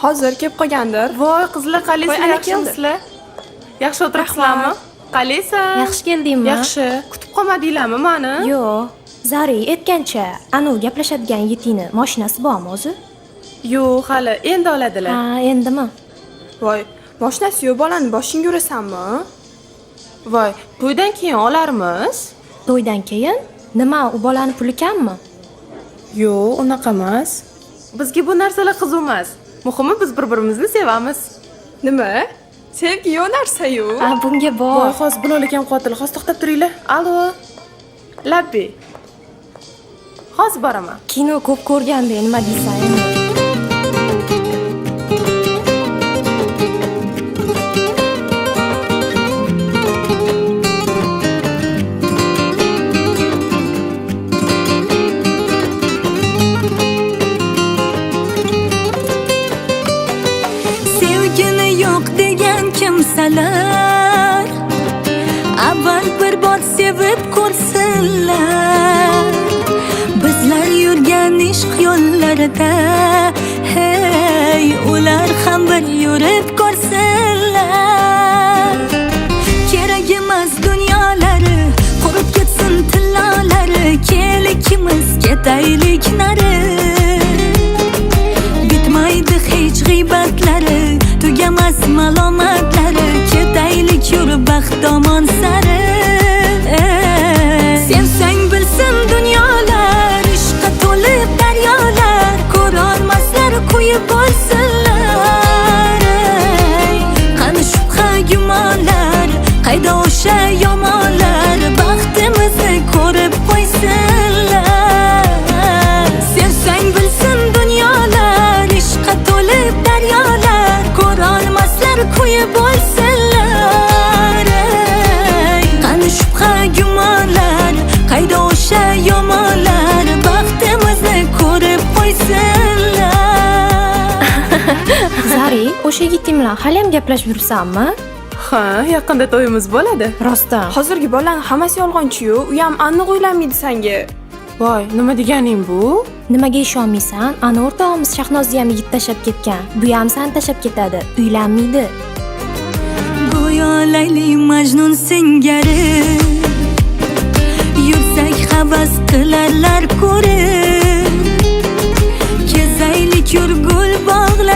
Hozir kelib qolgandir. Voy, qizlar Voy, qalaysiz? ana Yaxshimisizlar? Yaxshi o'tiribsizlarmi? Qalaysan? Yaxshi keldingmi? Yaxshi. Kutib qolmadinglarmi meni? Yo'q. Zari aytgancha, anu gaplashadigan yetingni mashinasi bormi o'zi? Yo'q, hali endi oladilar. Ha, endimi? Voy, mashinasi yo'q bolani boshingga urasanmi? Voy, to'ydan keyin olarmiz? To'ydan keyin nima, u bolani puli kammi? Yo'q, unaqa emas. Bizga bu narsalar qiziq emas. Muhimi biz bir-birimizni sevamiz. Nima? Sevgi yo'q narsa-yu. Ha, bunga Voy, bor. hozir Bilol akam qotil. Hozir to'xtab turinglar. Allo. Labbi. Hozir boraman. Kino ko'p ko'rganda nima deysan endi? Sevgini yo'q degan kimsalar avval bir bor sevib ko'rsinlar. Bizlar yurgan ishq yo'llarida, hey, ular ham bir yurib ko'rsinlar. Kerak emas dunyolari, qurib ketsin tilolari, kel ikkimiz ketaylik nari. Bitmaydi hech g'iybatlari, tugamas malomatlari, ketaylik yur baxt tomon sari. Sevsang bilsin dunyolar, ishqqa to'lib daryolar, ko'rolmaslar kuyib bo'lsinlar. Qani shubha gumonlar, qayda o'sha yomonlar, baxtimizni ko'rib qo'ysinlar. Sevsang bilsin dunyolar, ishqqa to'lib daryolar, ko'rolmaslar kuyib bo'lsinlar. Qani shubha gumonlar, qayda o'sha yomonlar, baxtimizni ko'rib qo'ysinlar. Zari, o'sha yiting bilan hali ham gaplashib yuribsanmi? Ha, yaqinda to'yimiz bo'ladi. Rostdan. Hozirgi bolani hammasi yolg'onchi-yu, u ham aniq uylanmaydi senga. Voy, nima deganing bu? Nimaga ishonmaysan? Ana o'rtog'imiz Shahnozni ham yigit tashab ketgan. Bu ham seni tashab ketadi. Uylanmaydi. Go'yo Layli Majnun singari, yursak havas qilarlar ko'rib. Kezaylik yur gul bog'lar